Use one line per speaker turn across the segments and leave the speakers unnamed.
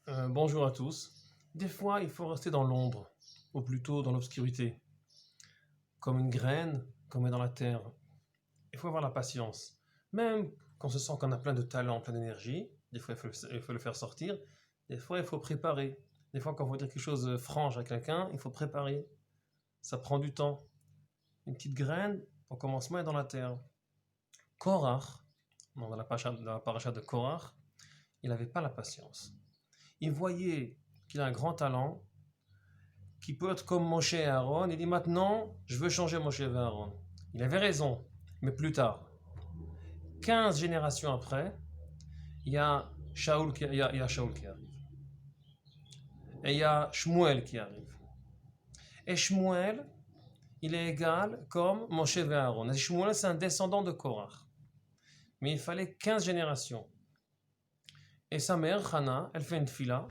Bonjour à tous. Des fois, il faut rester dans l'ombre, ou plutôt dans l'obscurité, comme une graine qu'on met dans la terre. Il faut avoir la patience. Même quand on se sent qu'on a plein de talent, plein d'énergie, des fois il faut le faire sortir, des fois il faut préparer. Des fois, quand on veut dire quelque chose de franche à quelqu'un, il faut préparer. Ça prend du temps. Une petite graine, au commencement, est dans la terre. Korach, dans la paracha de Korach, il n'avait pas la patience. Il voyait qu'il a un grand talent, qui peut être comme Moshe et Aaron. Il dit maintenant, je veux changer Moshe et Aaron. Il avait raison, mais plus tard. 15 générations après, il y a Shaoul qui arrive. Et il y a Shmuel qui arrive. Et Shmuel, il est égal comme Moshe et Aaron. Et Shmuel, c'est un descendant de Korach. Mais il fallait 15 générations. Et sa mère, Hana, elle fait une fila.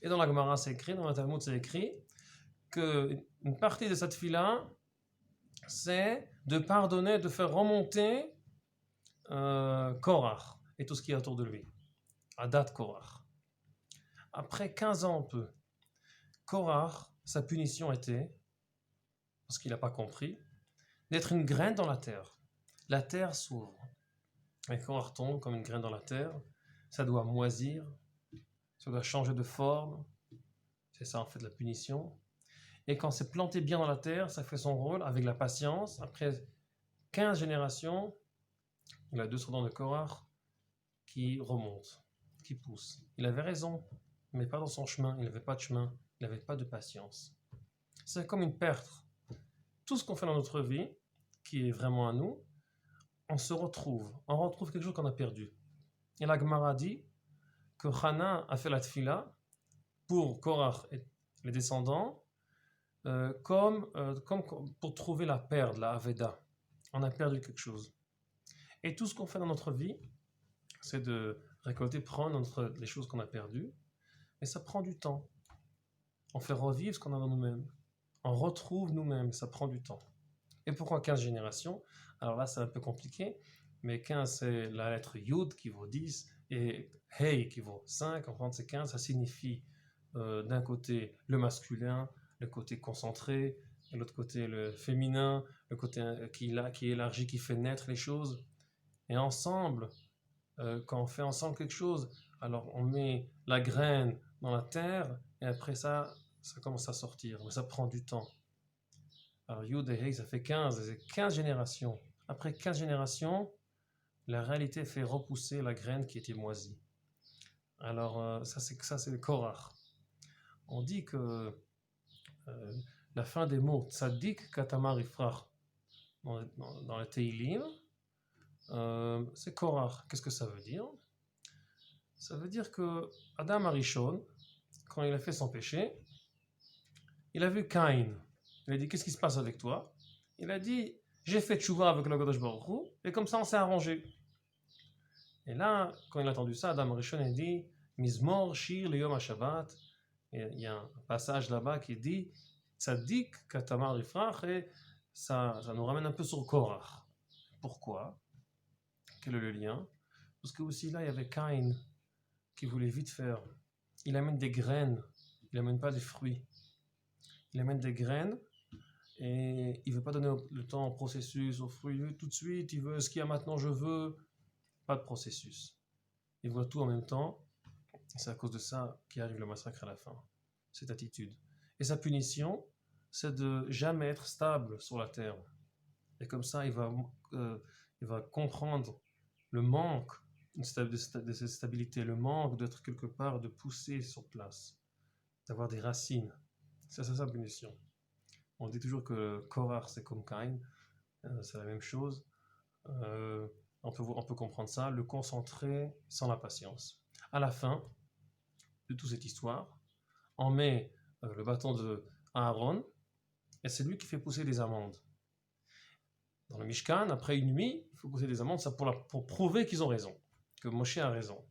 Et dans la Gemara, c'est écrit, dans le Talmud, c'est écrit qu'une partie de cette fila, c'est de pardonner, de faire remonter Korach et tout ce qui est autour de lui. Adat Korach. Après 15 ans un peu, Korach, sa punition était, parce qu'il n'a pas compris, d'être une graine dans la terre. La terre s'ouvre. Et Korach tombe comme une graine dans la terre. Ça doit moisir, ça doit changer de forme. C'est ça en fait la punition. Et quand c'est planté bien dans la terre, ça fait son rôle avec la patience. Après 15 générations, il a deux descendants de Korach qui remontent, qui poussent. Il avait raison, mais pas dans son chemin. Il n'avait pas de chemin, il n'avait pas de patience. C'est comme une perte. Tout ce qu'on fait dans notre vie, qui est vraiment à nous, on se retrouve. On retrouve quelque chose qu'on a perdu. Et la Gemara dit que Hana a fait la tfila pour Korach et les descendants comme pour trouver la perle, la Aveda. On a perdu quelque chose. Et tout ce qu'on fait dans notre vie, c'est de récolter, prendre les choses qu'on a perdues, mais ça prend du temps. On fait revivre ce qu'on a dans nous-mêmes. On retrouve nous-mêmes, ça prend du temps. Et pourquoi 15 générations? Alors là, c'est un peu compliqué, mais 15, c'est la lettre Yud qui vaut 10 et Hey qui vaut 5. En France, c'est 15, ça signifie d'un côté le masculin, le côté concentré, de l'autre côté le féminin, le côté qui élargit, qui fait naître les choses. Et ensemble, quand on fait ensemble quelque chose, alors on met la graine dans la terre et après ça commence à sortir. Mais ça prend du temps. Alors Yud et Hey, ça fait 15, c'est 15 générations. Après 15 générations, la réalité fait repousser la graine qui était moisie. Alors ça c'est le Korach. On dit que la fin des mots Tzadik Katamar Ifrach dans le Teilim, c'est Korach. Qu'est-ce que ça veut dire? Ça veut dire que Adam Arishon, quand il a fait son péché, il a vu Caïn. Il a dit qu'est-ce qui se passe avec toi? Il a dit j'ai fait tchouva avec le Kadosh Baruch Hu, et comme ça on s'est arrangé. Et là, quand il a entendu ça, Adam Arishon a dit Mizmor Shir le Yom HaShabbat. Il y a un passage là-bas qui dit Tzadik Katamar Ifrach, et ça nous ramène un peu sur Korach. Pourquoi? Quel est le lien? Parce que aussi là, il y avait Caïn qui voulait vite faire. Il amène des graines, il n'amène pas des fruits. Il amène des graines et il ne veut pas donner le temps au processus, aux fruits. Il veut tout de suite, il veut ce qu'il y a maintenant, je veux. Pas de processus. Il voit tout en même temps. C'est à cause de ça qu'arrive le massacre à la fin. Cette attitude. Et sa punition, c'est de jamais être stable sur la terre. Et comme ça, il va comprendre le manque de cette stabilité, le manque d'être quelque part, de pousser sur place, d'avoir des racines. C'est ça sa punition. On dit toujours que Korach, c'est comme Caïn, c'est la même chose. On peut comprendre ça, le concentré sans la patience. À la fin de toute cette histoire, on met le bâton de Aaron, et c'est lui qui fait pousser des amandes. Dans le Mishkan, après une nuit, il faut pousser des amandes, ça pour prouver qu'ils ont raison, que Moshe a raison.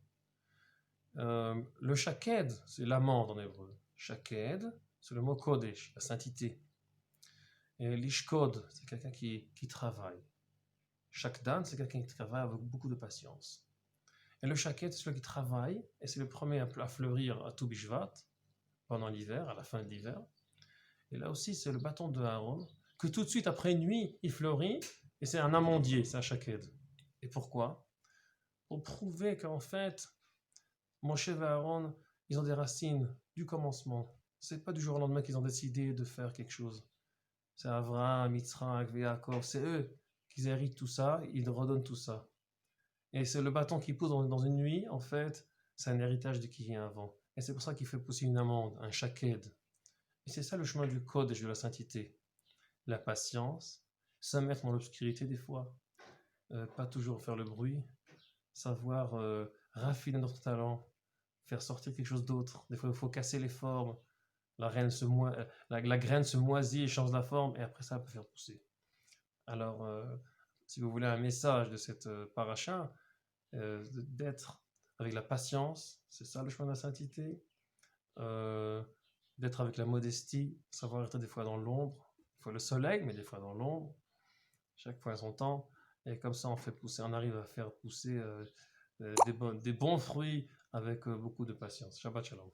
Le shaked, c'est l'amande en hébreu. Shaked, c'est le mot kodesh, la sainteté. Et l'ishkod, c'est quelqu'un qui travaille. Shakdan, c'est quelqu'un qui travaille avec beaucoup de patience. Et le shaked, c'est celui qui travaille, et c'est le premier à fleurir à tout Bishvat, pendant l'hiver, à la fin de l'hiver. Et là aussi, c'est le bâton de Aaron, que tout de suite, après une nuit, il fleurit, et c'est un amandier, c'est un shaked. Et pourquoi? Pour prouver qu'en fait, Moshe et Aaron, ils ont des racines du commencement. C'est pas du jour au lendemain qu'ils ont décidé de faire quelque chose. C'est Avraham, Yitzhak, Yaakov, c'est eux qui héritent tout ça, ils redonnent tout ça. Et c'est le bâton qui pousse dans une nuit, en fait, c'est un héritage de qui vient avant. Et c'est pour ça qu'il fait pousser une amande, un shaked. Et c'est ça le chemin du code de la sainteté. La patience, se mettre dans l'obscurité des fois, pas toujours faire le bruit, savoir raffiner notre talent, faire sortir quelque chose d'autre. Des fois, il faut casser les formes. La graine se moisit et change la forme, et après ça, elle peut faire pousser. Alors, si vous voulez un message de cette paracha, d'être avec la patience, c'est ça le chemin de la sainteté, d'être avec la modestie, savoir être des fois dans l'ombre, des fois le soleil, mais des fois dans l'ombre, chaque fois à son temps, et comme ça on arrive à faire pousser des bons fruits avec beaucoup de patience. Shabbat shalom.